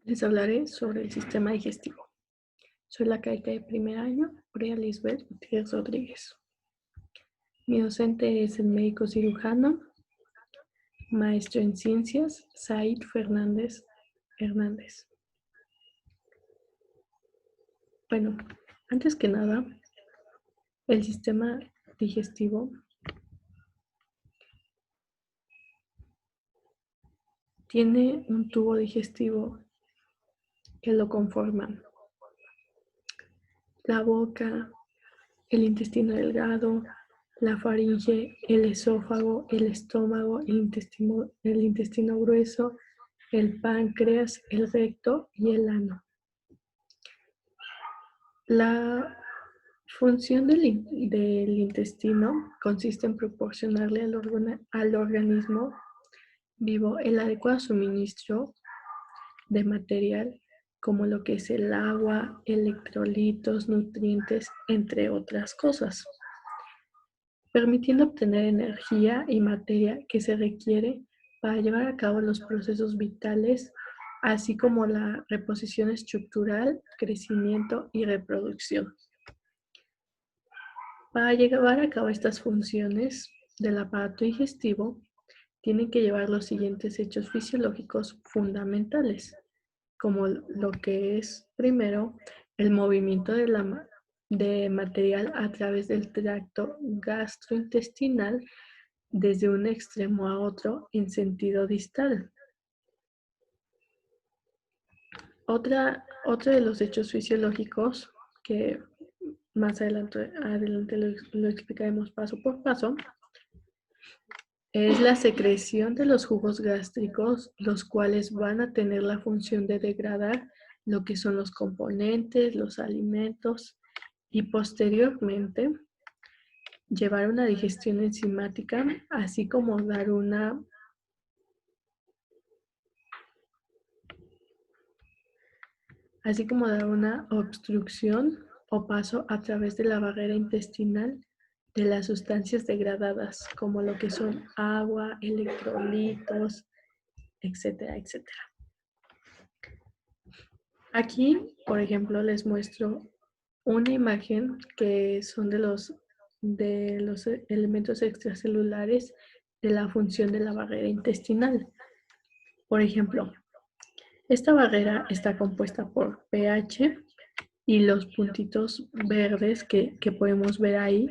Les hablaré sobre el sistema digestivo. Soy la cadete de primer año, Brea Lisbeth Gutiérrez Rodríguez. Mi docente es el médico cirujano, maestro en ciencias, Said Fernández Hernández. Bueno, antes que nada, el sistema digestivo tiene un tubo digestivo que lo conforman la boca, el intestino delgado, la faringe, el esófago, el estómago, el intestino grueso, el páncreas, el recto y el ano. La función del intestino consiste en proporcionarle al organismo vivo el adecuado suministro de material como lo que es el agua, electrolitos, nutrientes, entre otras cosas, permitiendo obtener energía y materia que se requiere para llevar a cabo los procesos vitales, así como la reposición estructural, crecimiento y reproducción. Para llevar a cabo estas funciones del aparato digestivo, tienen que llevar los siguientes hechos fisiológicos fundamentales, como lo que es, primero, el movimiento de material a través del tracto gastrointestinal desde un extremo a otro en sentido distal. Otro de los hechos fisiológicos que más adelante lo explicaremos paso por paso, es la secreción de los jugos gástricos, los cuales van a tener la función de degradar lo que son los componentes, los alimentos y posteriormente llevar una digestión enzimática, así como dar una obstrucción o paso a través de la barrera intestinal de las sustancias degradadas, como lo que son agua, electrolitos, etcétera, etcétera. Aquí, por ejemplo, les muestro una imagen que son de los elementos extracelulares de la función de la barrera intestinal. Por ejemplo, esta barrera está compuesta por pH y los puntitos verdes que podemos ver ahí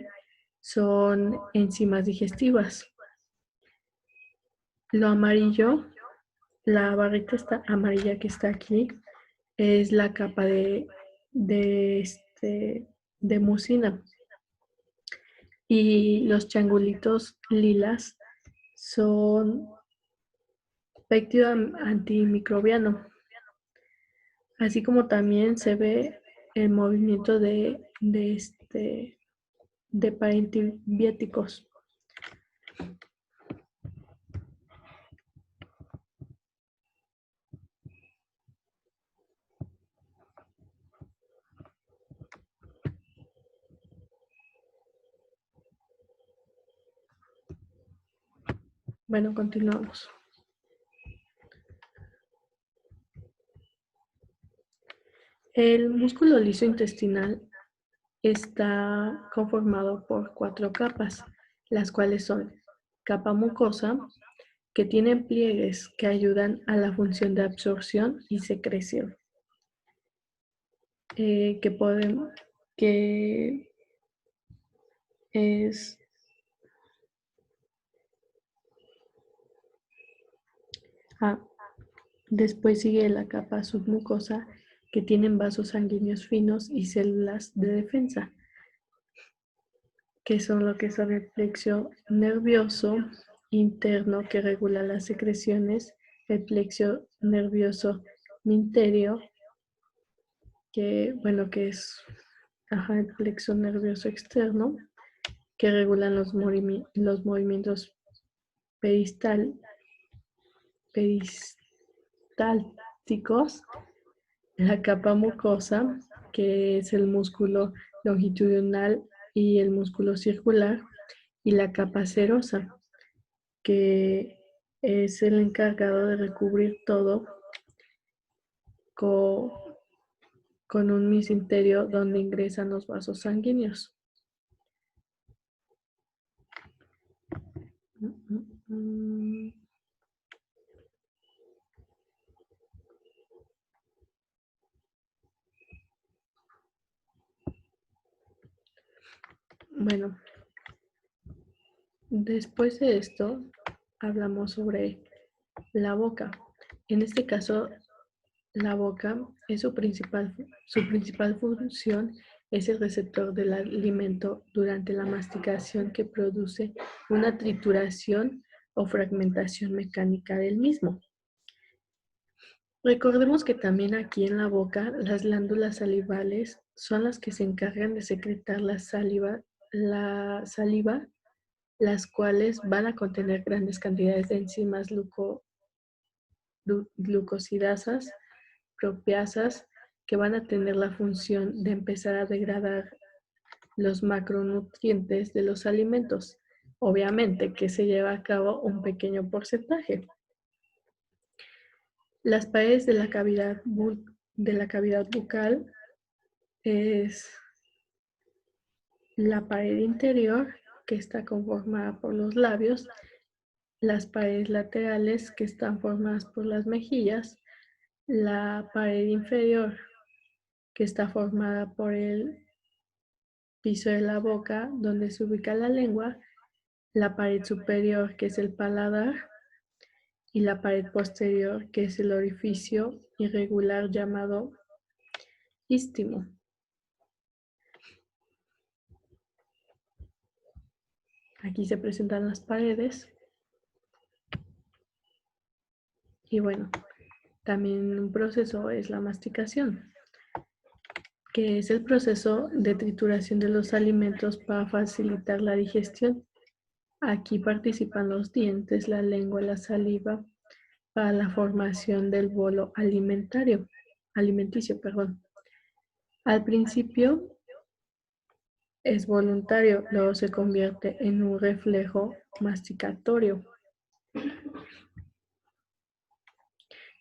son enzimas digestivas. Lo amarillo, la barrita amarilla que está aquí, es la capa de mucina. Y los triangulitos lilas son péptido antimicrobiano. Así como también se ve el movimiento de parentibióticos. Bueno, continuamos. El músculo liso intestinal está conformado por 4 capas, las cuales son capa mucosa, que tienen pliegues que ayudan a la función de absorción y secreción, que es después sigue la capa submucosa, que tienen vasos sanguíneos finos y células de defensa, que son lo que son el plexo nervioso interno que regula las secreciones, el plexo nervioso minterio, que es el plexo nervioso externo, que regulan los movimientos peristálticos, la capa mucosa, que es el músculo longitudinal y el músculo circular, y la capa serosa, que es el encargado de recubrir todo con un mesenterio donde ingresan los vasos sanguíneos. Bueno, después de esto hablamos sobre la boca. En este caso, la boca es su principal función es el receptor del alimento durante la masticación que produce una trituración o fragmentación mecánica del mismo. Recordemos que también aquí en la boca las glándulas salivales son las que se encargan de secretar la saliva, las cuales van a contener grandes cantidades de enzimas glucosidasas, propiasas, que van a tener la función de empezar a degradar los macronutrientes de los alimentos. Obviamente que se lleva a cabo un pequeño porcentaje. Las paredes de la cavidad bucal es la pared interior, que está conformada por los labios, las paredes laterales, que están formadas por las mejillas, la pared inferior, que está formada por el piso de la boca, donde se ubica la lengua, la pared superior, que es el paladar, y la pared posterior, que es el orificio irregular llamado istmo. Aquí se presentan las paredes. Y bueno, también un proceso es la masticación, que es el proceso de trituración de los alimentos para facilitar la digestión. Aquí participan los dientes, la lengua, la saliva, para la formación del bolo alimenticio. Al principio es voluntario, luego se convierte en un reflejo masticatorio.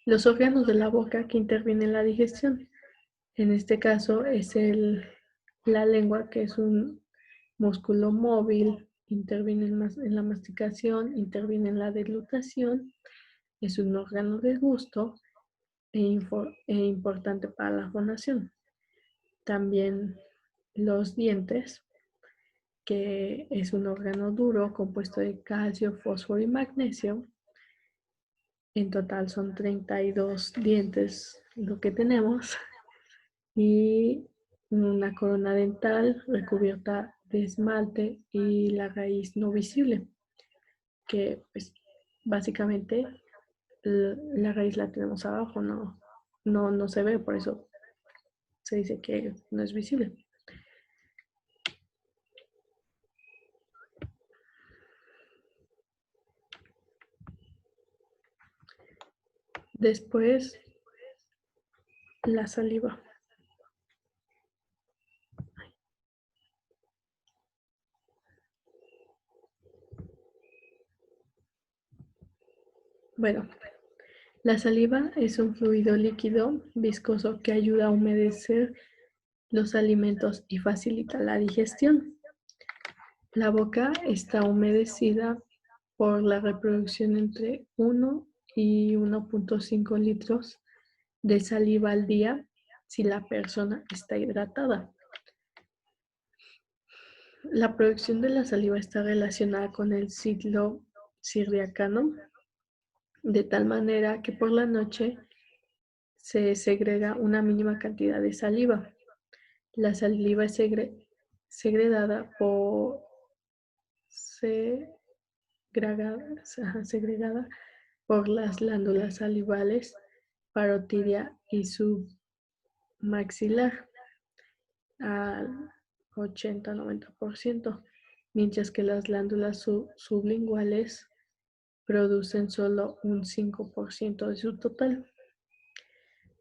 Los órganos de la boca que intervienen en la digestión. En este caso es la lengua, que es un músculo móvil, interviene en la masticación, interviene en la deglutación, es un órgano de gusto e importante para la fonación. También los dientes, que es un órgano duro compuesto de calcio, fósforo y magnesio. En total son 32 dientes lo que tenemos. Y una corona dental recubierta de esmalte y la raíz no visible, que pues básicamente la raíz la tenemos abajo, no se ve, por eso se dice que no es visible. Después, la saliva. Bueno, la saliva es un fluido líquido viscoso que ayuda a humedecer los alimentos y facilita la digestión. La boca está humedecida por la reproducción entre 1 y 1.5 litros de saliva al día si la persona está hidratada. La producción de la saliva está relacionada con el ciclo circadiano, de tal manera que por la noche se segrega una mínima cantidad de saliva. La saliva es segregada por las glándulas salivales parotidia y submaxilar al 80-90%, mientras que las glándulas sublinguales producen solo un 5% de su total.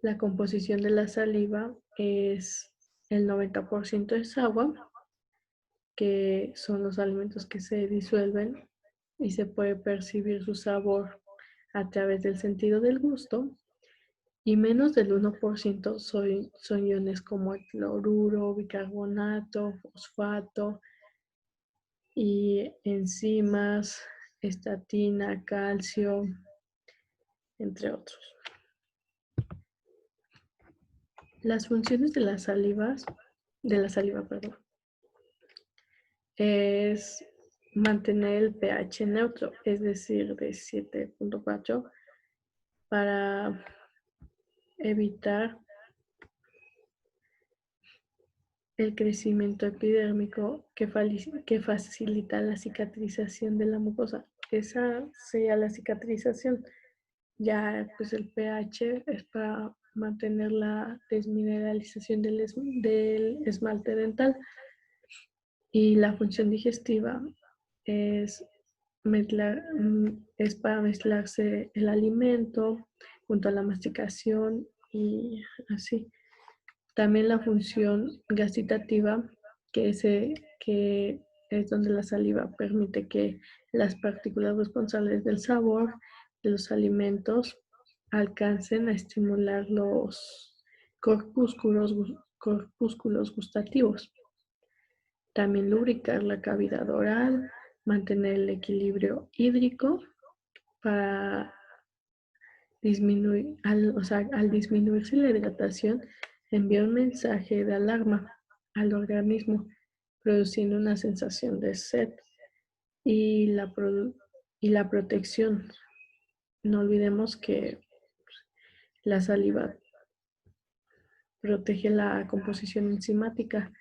La composición de la saliva es el 90% es agua, que son los alimentos que se disuelven y se puede percibir su sabor a través del sentido del gusto, y menos del 1% son iones como el cloruro, bicarbonato, fosfato y enzimas, estatina, calcio, entre otros. Las funciones de la saliva, perdón, es mantener el pH neutro, es decir, de 7.4, para evitar el crecimiento epidérmico que facilita la cicatrización de la mucosa. Esa sería la cicatrización. Ya pues el pH es para mantener la desmineralización del esmalte dental, y la función digestiva es es para mezclarse el alimento junto a la masticación y así. También la función gasitativa, que es donde la saliva permite que las partículas responsables del sabor de los alimentos alcancen a estimular los corpúsculos gustativos. También lubricar la cavidad oral, mantener el equilibrio hídrico para disminuir, al disminuirse la hidratación, envía un mensaje de alarma al organismo, produciendo una sensación de sed y la protección. No olvidemos que la saliva protege la composición enzimática.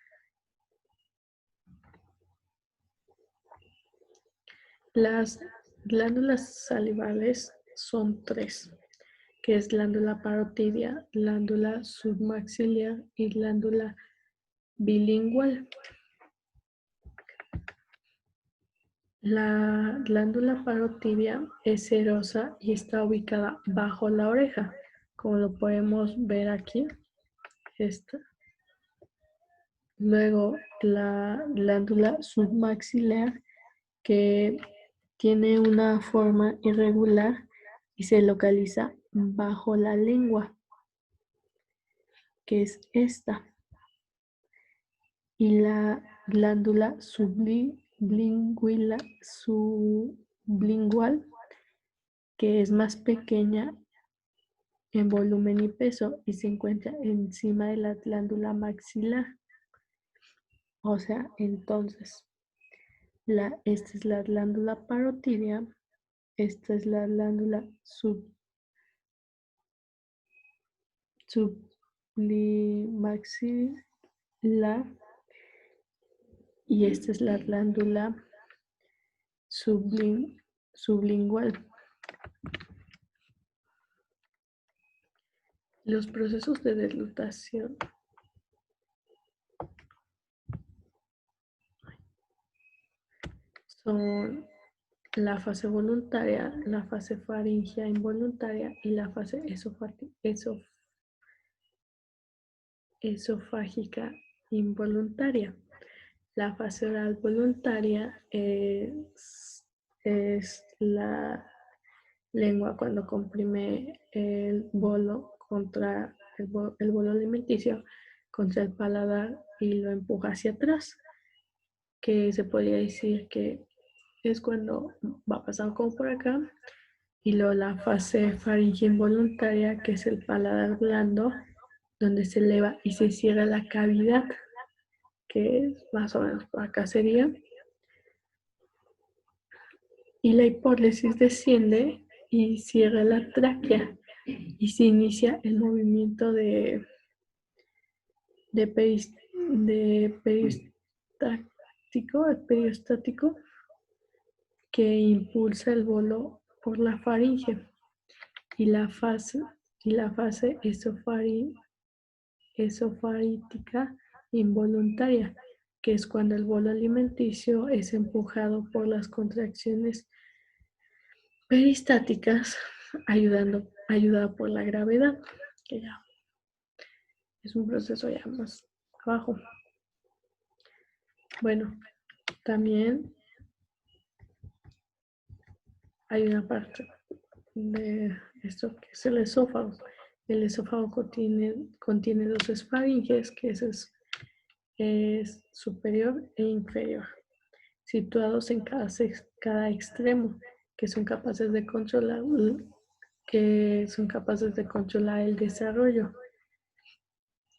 Las glándulas salivales son tres, que es glándula parotidia, glándula submaxiliar y glándula bilingual. La glándula parotidia es serosa y está ubicada bajo la oreja, como lo podemos ver aquí. Esta. Luego la glándula submaxilar, que tiene una forma irregular y se localiza bajo la lengua, que es esta. Y la glándula sublingual, que es más pequeña en volumen y peso y se encuentra encima de la glándula maxilar. O sea, entonces, esta es la glándula parotidia, esta es la glándula sublimaxilar y esta es la glándula sublingual. Los procesos de deglutación son la fase voluntaria, la fase faríngea involuntaria y la fase esofágica involuntaria. La fase oral voluntaria es la lengua cuando comprime el bolo contra el bolo alimenticio contra el paladar y lo empuja hacia atrás, que se podría decir que es cuando va pasando como por acá. Y luego la fase faríngea involuntaria, que es el paladar blando, donde se eleva y se cierra la cavidad, que es más o menos por acá sería. Y la hipóglosis desciende y cierra la tráquea y se inicia el movimiento de periostático, que impulsa el bolo por la faringe. Y la fase esofarítica involuntaria, que es cuando el bolo alimenticio es empujado por las contracciones peristáticas, ayudada por la gravedad, que ya es un proceso ya más abajo. Bueno, también hay una parte de esto que es el esófago. El esófago contiene dos esfaringes, que es superior e inferior, situados en cada extremo, que son capaces de controlar el desarrollo.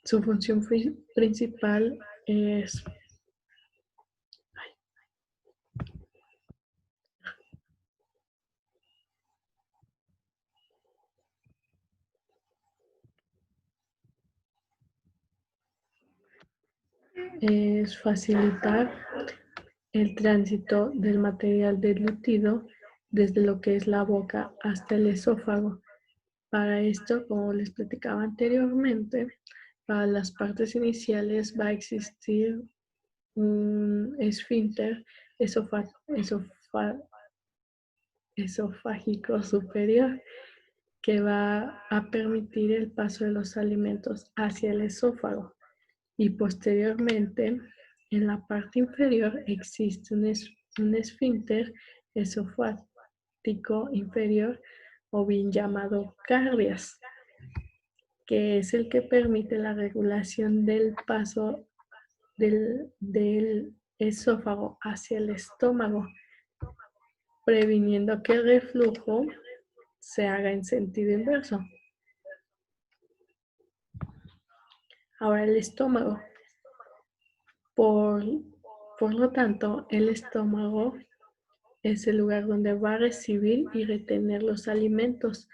Su función principal es facilitar el tránsito del material deglutido desde lo que es la boca hasta el esófago. Para esto, como les platicaba anteriormente, para las partes iniciales va a existir un esfínter esofágico superior que va a permitir el paso de los alimentos hacia el esófago. Y posteriormente, en la parte inferior existe un esfínter esofágico inferior, o bien llamado cardias, que es el que permite la regulación del paso del esófago hacia el estómago, previniendo que el reflujo se haga en sentido inverso. Ahora el estómago. Por lo tanto, el estómago es el lugar donde va a recibir y retener los alimentos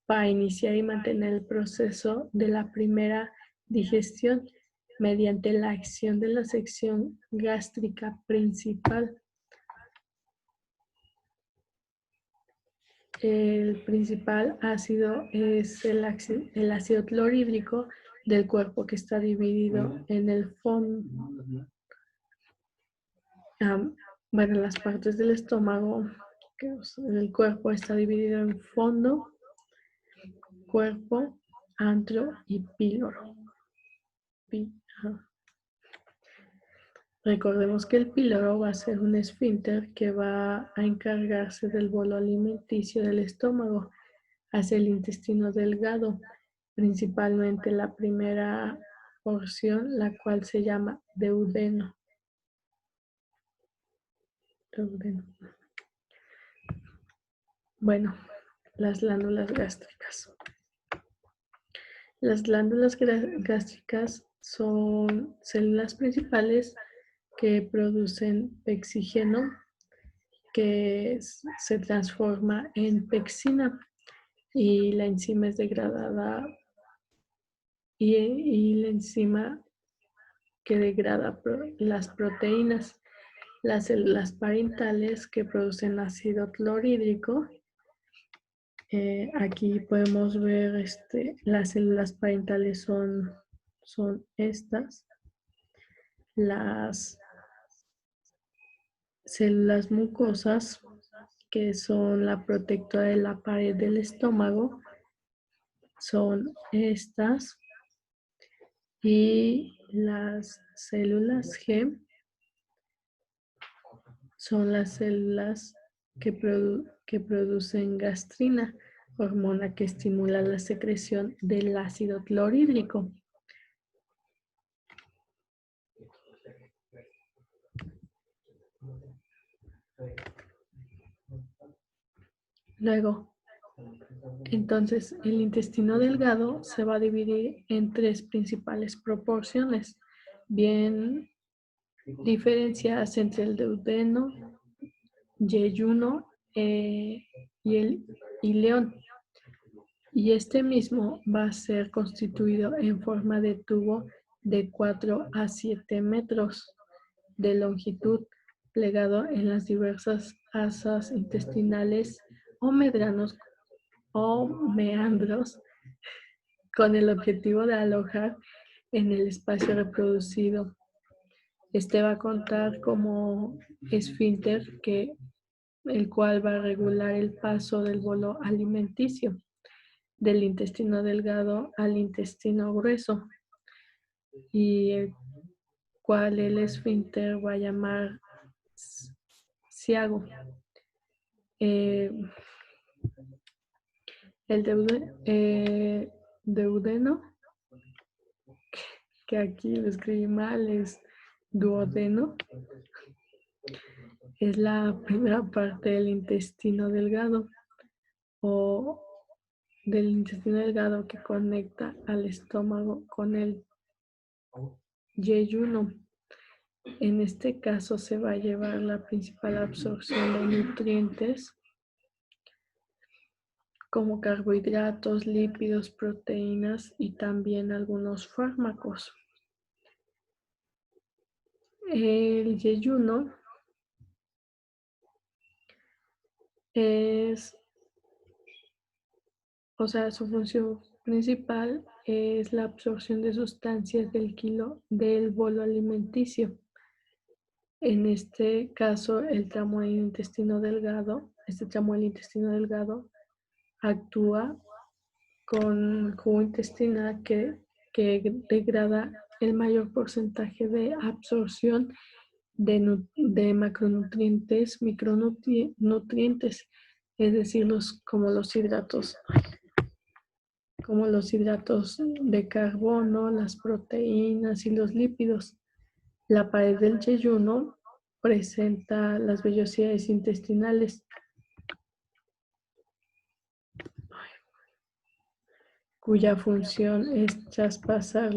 para iniciar y mantener el proceso de la primera digestión mediante la acción de la sección gástrica principal. El principal ácido es el ácido clorhídrico del cuerpo, que está dividido en el fondo. Bueno, las partes del estómago, el cuerpo está dividido en fondo, cuerpo, antro y píloro. Recordemos que el píloro va a ser un esfínter que va a encargarse del bolo alimenticio del estómago hacia el intestino delgado, principalmente la primera porción, la cual se llama duodeno. Bueno, las glándulas gástricas. Las glándulas gástricas son células principales que producen pexígeno, que se transforma en pexina, y la enzima es degradada, y la enzima que degrada las proteínas. Las células parentales que producen ácido clorhídrico. Aquí podemos ver las células parentales son estas. Las células mucosas, que son la protectora de la pared del estómago, son estas. Y las células G son las células que producen gastrina, hormona que estimula la secreción del ácido clorhídrico. Luego, entonces, el intestino delgado se va a dividir en tres principales proporciones, bien diferenciadas entre el duodeno, yeyuno y ileón. Y este mismo va a ser constituido en forma de tubo de 4 a 7 metros de longitud, plegado en las diversas asas intestinales o meandros, con el objetivo de alojar en el espacio reproducido. Este va a contar como esfínter, el cual va a regular el paso del bolo alimenticio del intestino delgado al intestino grueso, y el cual el esfínter va a llamar ciago. El duodeno, que aquí lo escribí mal, es duodeno. Es la primera parte del intestino delgado o del intestino delgado que conecta al estómago con el yeyuno. En este caso se va a llevar la principal absorción de nutrientes como carbohidratos, lípidos, proteínas y también algunos fármacos. El yeyuno su función principal es la absorción de sustancias del bolo alimenticio. En este caso, este tramo del intestino delgado actúa con jugo intestinal que degrada el mayor porcentaje de absorción de macronutrientes, micronutrientes, es decir, como los hidratos de carbono, las proteínas y los lípidos. La pared del yeyuno presenta las vellosidades intestinales, cuya función es traspasar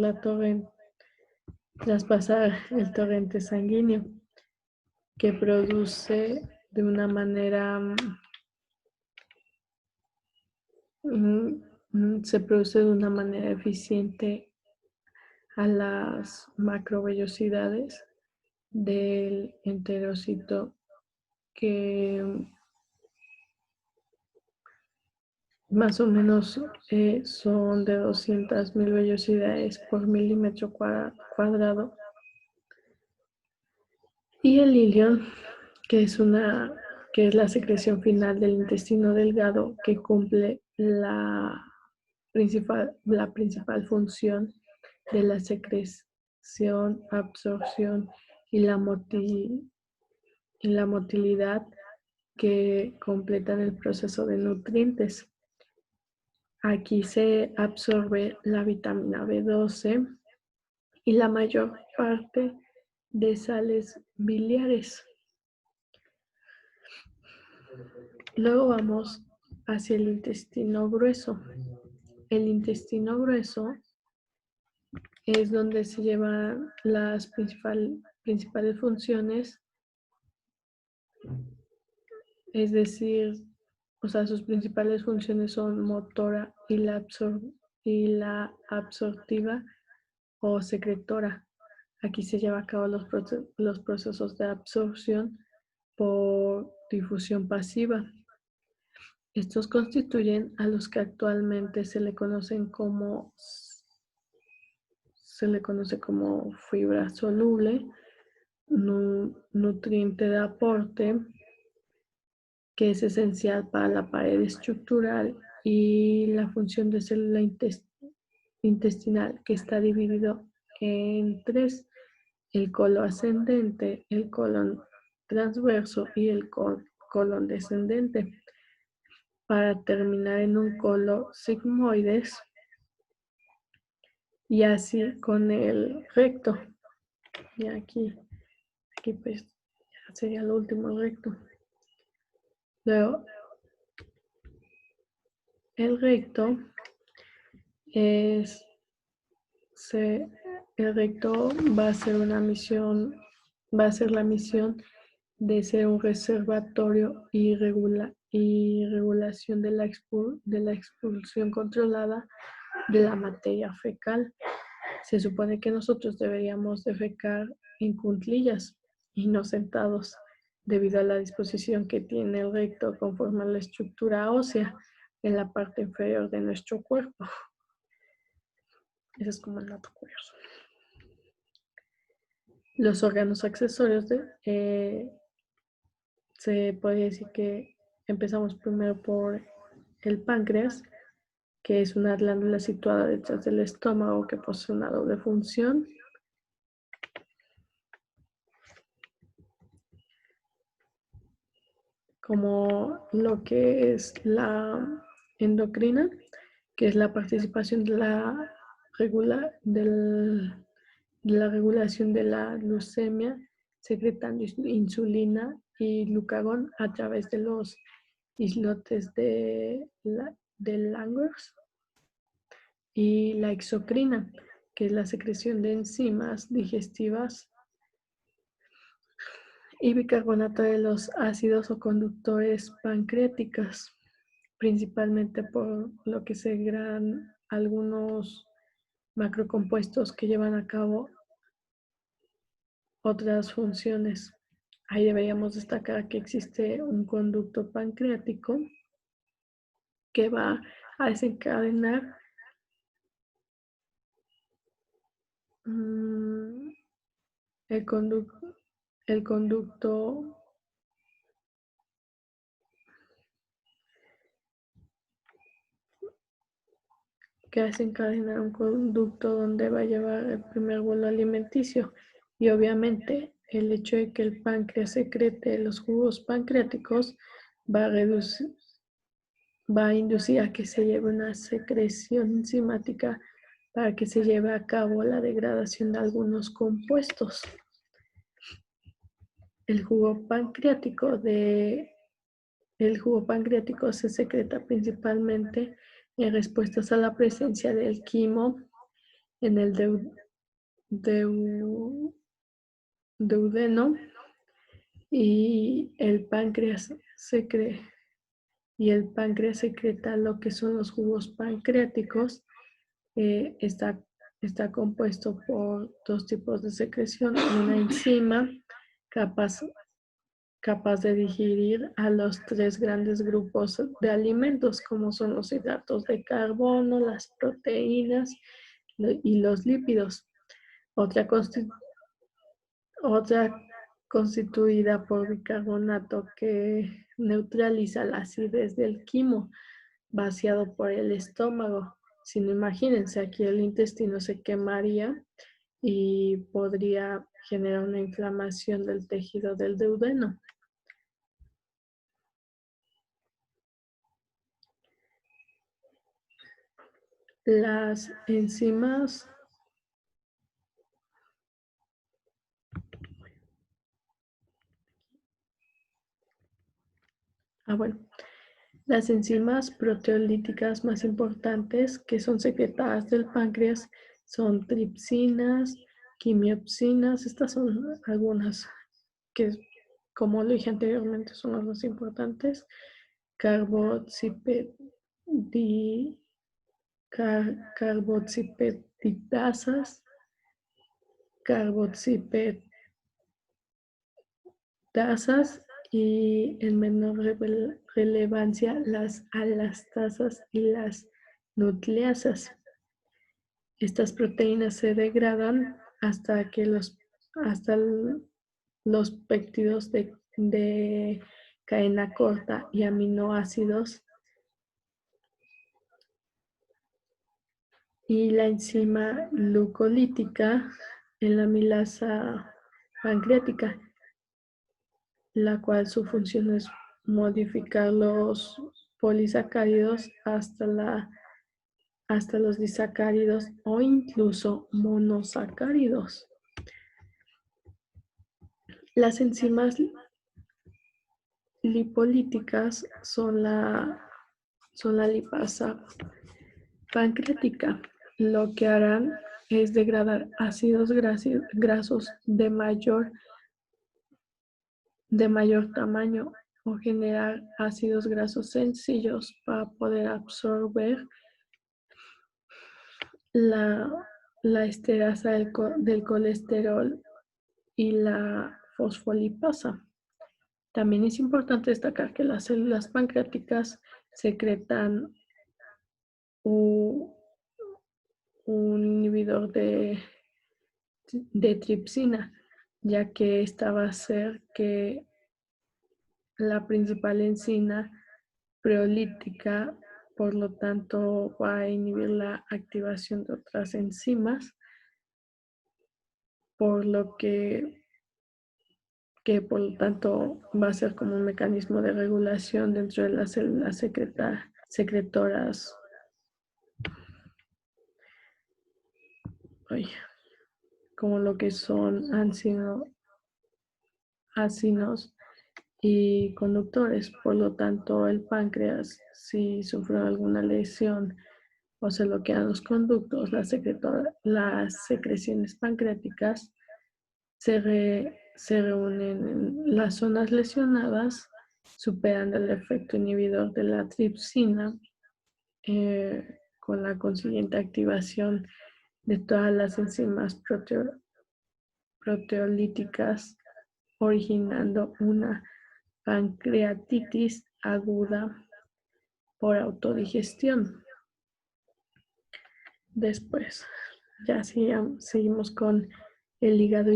el torrente sanguíneo, que produce de una manera se produce de una manera eficiente a las macrovellosidades del enterocito, que más o menos son de 200.000 vellosidades por milímetro cuadrado. Y el ilion, que es la secreción final del intestino delgado, que cumple la principal función de la secreción, absorción y la motilidad, que completan el proceso de nutrientes. Aquí se absorbe la vitamina B12 y la mayor parte de sales biliares. Luego vamos hacia el intestino grueso. El intestino grueso es donde se llevan las principales funciones, es decir, sus principales funciones son motora y la absortiva o secretora. Aquí se lleva a cabo los procesos de absorción por difusión pasiva. Estos constituyen a los que actualmente se le conoce como fibra soluble, nutriente de aporte, que es esencial para la pared estructural y la función de célula intestinal, que está dividido en tres: el colon ascendente, el colon transverso y el colon descendente, para terminar en un colon sigmoides, y así con el recto. Y aquí pues ya sería lo último, el recto. Luego, el recto va a ser la misión de ser un reservatorio y regulación de la expulsión controlada de la materia fecal. Se supone que nosotros deberíamos defecar en cuclillas y no sentados, debido a la disposición que tiene el recto conforme a la estructura ósea en la parte inferior de nuestro cuerpo. Ese es como el dato curioso. Los órganos accesorios se puede decir que empezamos primero por el páncreas, que es una glándula situada detrás del estómago que posee una doble función. Como lo que es la endocrina que es la participación de la regulación de la leucemia, secretando insulina y glucagón a través de los islotes de Langerhans, y la exocrina, que es la secreción de enzimas digestivas, y bicarbonato de los ácidos o conductores pancreáticos, principalmente por lo que segregan algunos macrocompuestos que llevan a cabo otras funciones. Ahí deberíamos destacar que existe un conducto pancreático que va a desencadenar el conducto, el conducto que desencadenar un conducto donde va a llevar el primer vuelo alimenticio. Y obviamente el hecho de que el páncreas secrete los jugos pancreáticos va a reducir, va a inducir a que se lleve una secreción enzimática para que se lleve a cabo la degradación de algunos compuestos. El jugo pancreático se secreta principalmente en respuestas a la presencia del quimo en el duodeno, y el páncreas secreta lo que son los jugos pancreáticos. Está compuesto por dos tipos de secreción: una enzima capaz, capaz de digerir a los tres grandes grupos de alimentos, como son los hidratos de carbono, las proteínas y los lípidos. Otra, otra constituida por bicarbonato, que neutraliza la acidez del quimo vaciado por el estómago. Si no, imagínense, aquí el intestino se quemaría y podría generar una inflamación del tejido del duodeno. Las enzimas las enzimas proteolíticas más importantes que son secretadas del páncreas son tripsinas, quimiopsinas. Estas son algunas que, como lo dije anteriormente, son las más importantes. Carboxipeptidasas, y en menor relevancia las alastasas y las nucleasas. Estas proteínas se degradan hasta que los péptidos de cadena corta y aminoácidos y la enzima glucolítica en la amilasa pancreática, la cual su función es modificar los polisacáridos hasta los disacáridos o incluso monosacáridos. Las enzimas lipolíticas son la lipasa pancreática. Lo que harán es degradar ácidos grasos de mayor tamaño o generar ácidos grasos sencillos para poder absorber la esterasa del colesterol y la fosfolipasa. También es importante destacar que las células pancreáticas secretan un inhibidor de tripsina, ya que esta va a hacer que la principal enzima proteolítica, por lo tanto, va a inhibir la activación de otras enzimas, por lo que por lo tanto va a ser como un mecanismo de regulación dentro de las células secretoras como lo que son ácidos y conductores. Por lo tanto, el páncreas, si sufre alguna lesión o se bloquean los conductos, las secreciones pancreáticas se reúnen en las zonas lesionadas, superando el efecto inhibidor de la tripsina, con la consiguiente activación de todas las enzimas proteolíticas, originando una pancreatitis aguda por autodigestión. Después, ya seguimos con el hígado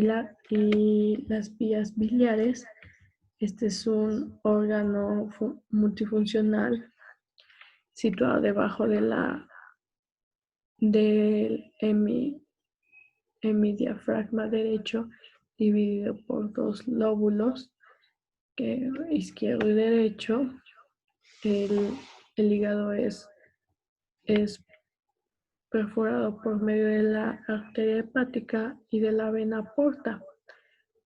y las vías biliares. Este es un órgano multifuncional situado debajo del hemidiafragma derecho, dividido por dos lóbulos, izquierdo y derecho. El hígado es perforado por medio de la arteria hepática y de la vena porta,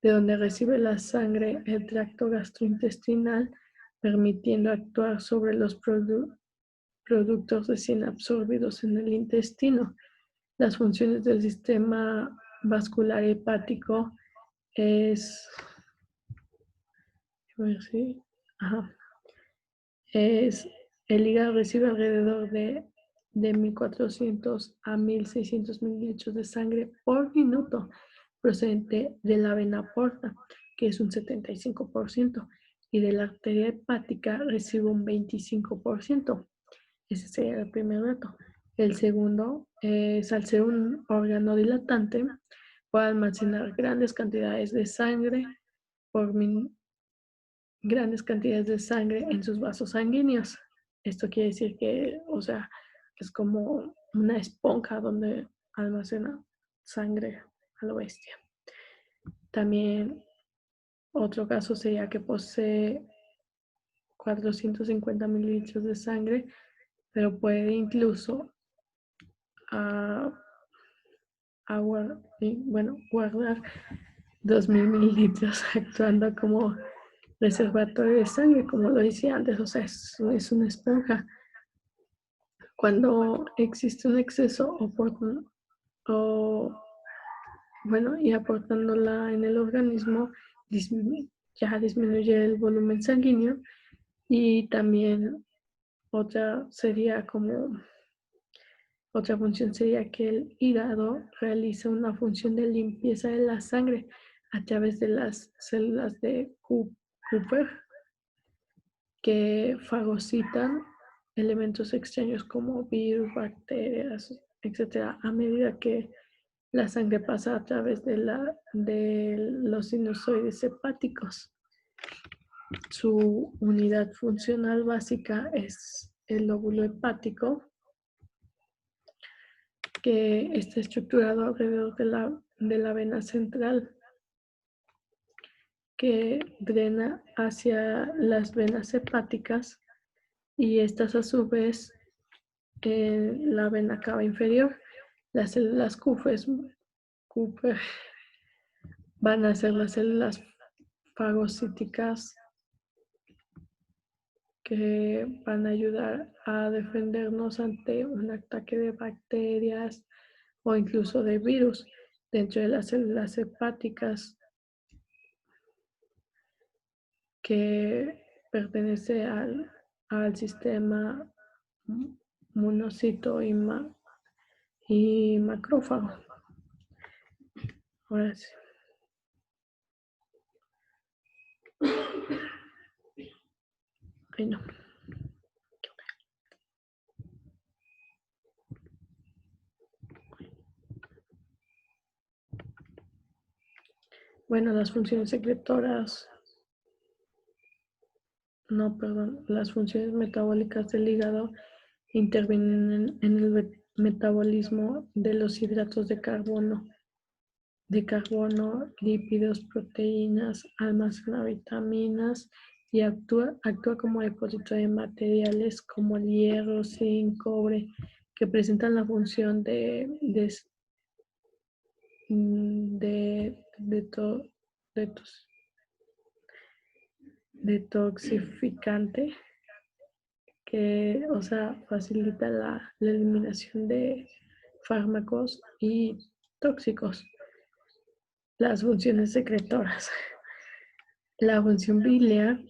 de donde recibe la sangre el tracto gastrointestinal, permitiendo actuar sobre los productos recién absorbidos en el intestino. Las funciones del sistema vascular hepático es, a ver si, es el hígado recibe alrededor de 1.400 a 1.600 mililitros de sangre por minuto procedente de la vena porta, que es un 75%, y de la arteria hepática recibe un 25%. Ese sería el primer dato. El segundo es, al ser un órgano dilatante, puede almacenar grandes cantidades de sangre en sus vasos sanguíneos. Esto quiere decir que, o sea, es como una esponja donde almacena sangre a lo bestia. También otro caso sería que posee 450 mililitros de sangre, pero puede incluso guardar 2.000 mililitros, actuando como reservatorio de sangre, como lo decía antes. O sea, es una esponja. Cuando existe un exceso y aportándola en el organismo, ya disminuye el volumen sanguíneo. Y también otra función sería que el hígado realiza una función de limpieza de la sangre a través de las células de Kupffer, que fagocitan elementos extraños como virus, bacterias, etc., a medida que la sangre pasa a través de los sinusoides hepáticos. Su unidad funcional básica es el lóbulo hepático, que está estructurado alrededor de la vena central, que drena hacia las venas hepáticas, y estas a su vez en la vena cava inferior. Las células Kupffer van a ser las células fagocíticas que van a ayudar a defendernos ante un ataque de bacterias o incluso de virus. Dentro de las células hepáticas, que pertenece al sistema monocito y macrófago. Ahora sí. Ay, no. Bueno, las funciones secretoras, las funciones metabólicas del hígado intervienen en el metabolismo de los hidratos de carbono, lípidos, proteínas, almacena vitaminas y actúa como depósito de materiales como el hierro, zinc, cobre, que presentan la función de detoxificante que, o sea, facilita la eliminación de fármacos y tóxicos. Las funciones secretoras. La función biliar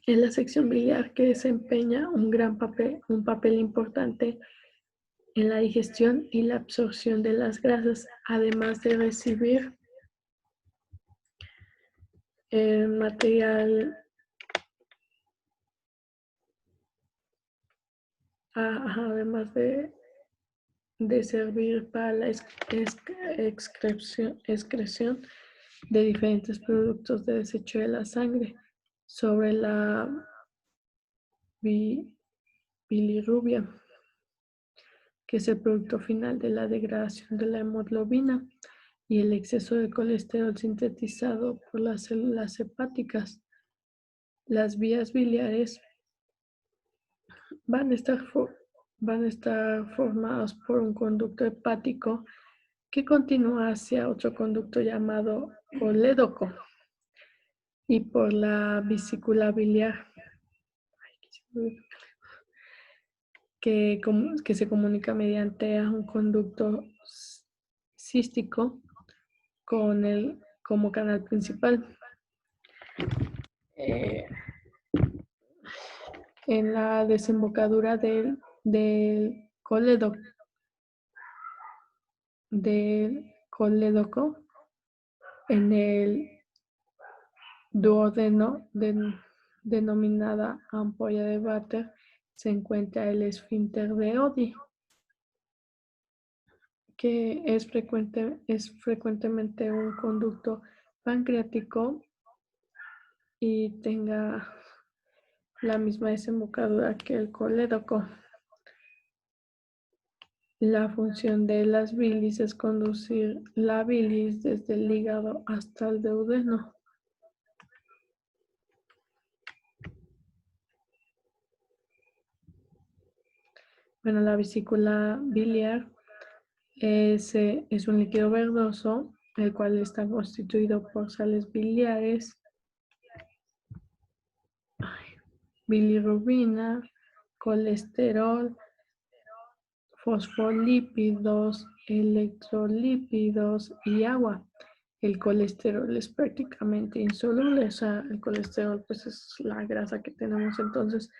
es la sección biliar que desempeña un papel importante en la digestión y la absorción de las grasas, además de recibir el material, además de servir para la excreción de diferentes productos de desecho de la sangre. Sobre la bilirrubia, que es el producto final de la degradación de la hemoglobina, y el exceso de colesterol sintetizado por las células hepáticas. Las vías biliares van a estar formadas por un conducto hepático que continúa hacia otro conducto llamado colédoco y por la vesícula biliar que se comunica mediante a un conducto cístico como canal principal. En la desembocadura del colédoco, en el duodeno denominada ampolla de Vater, se encuentra el esfínter de Oddi, que es frecuentemente un conducto pancreático y tenga la misma desembocadura que el colédoco. La función de las bilis es conducir la bilis desde el hígado hasta el duodeno. Bueno, la vesícula biliar es un líquido verdoso, el cual está constituido por sales biliares, bilirrubina, colesterol, fosfolípidos, electrolípidos y agua. El colesterol es prácticamente insoluble, o sea, el colesterol pues es la grasa que tenemos, entonces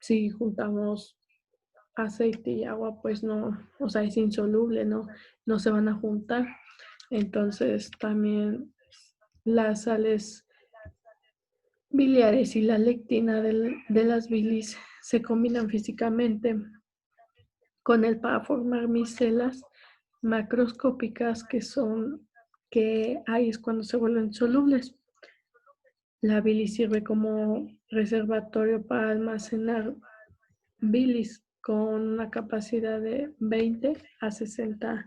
si juntamos aceite y agua pues no, o sea, es insoluble, no se van a juntar. Entonces también las sales biliares y la lectina de las bilis se combinan físicamente con él para formar micelas macroscópicas que ahí es cuando se vuelven solubles. La bilis sirve como reservatorio para almacenar bilis con una capacidad de 20 a 60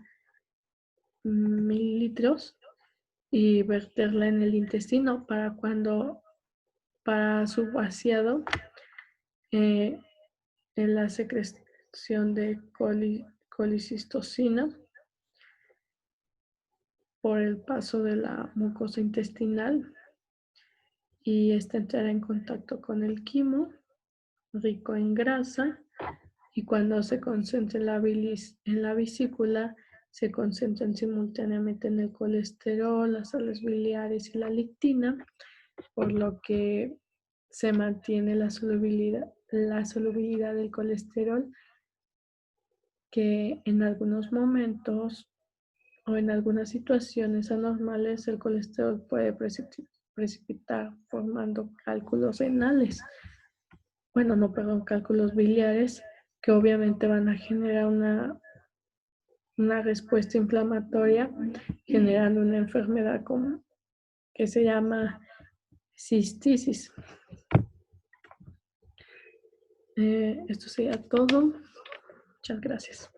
mililitros y verterla en el intestino para su vaciado en la secreción de colicistocina por el paso de la mucosa intestinal y esta entrará en contacto con el quimo rico en grasa y cuando se concentre la bilis en la vesícula se concentran simultáneamente en el colesterol, las sales biliares y la lectina, por lo que se mantiene la solubilidad del colesterol, que en algunos momentos o en algunas situaciones anormales el colesterol puede precipitar formando cálculos renales. Bueno, no, perdón, cálculos biliares que obviamente van a generar una respuesta inflamatoria, generando una enfermedad que se llama cistitis. Esto sería todo. Muchas gracias.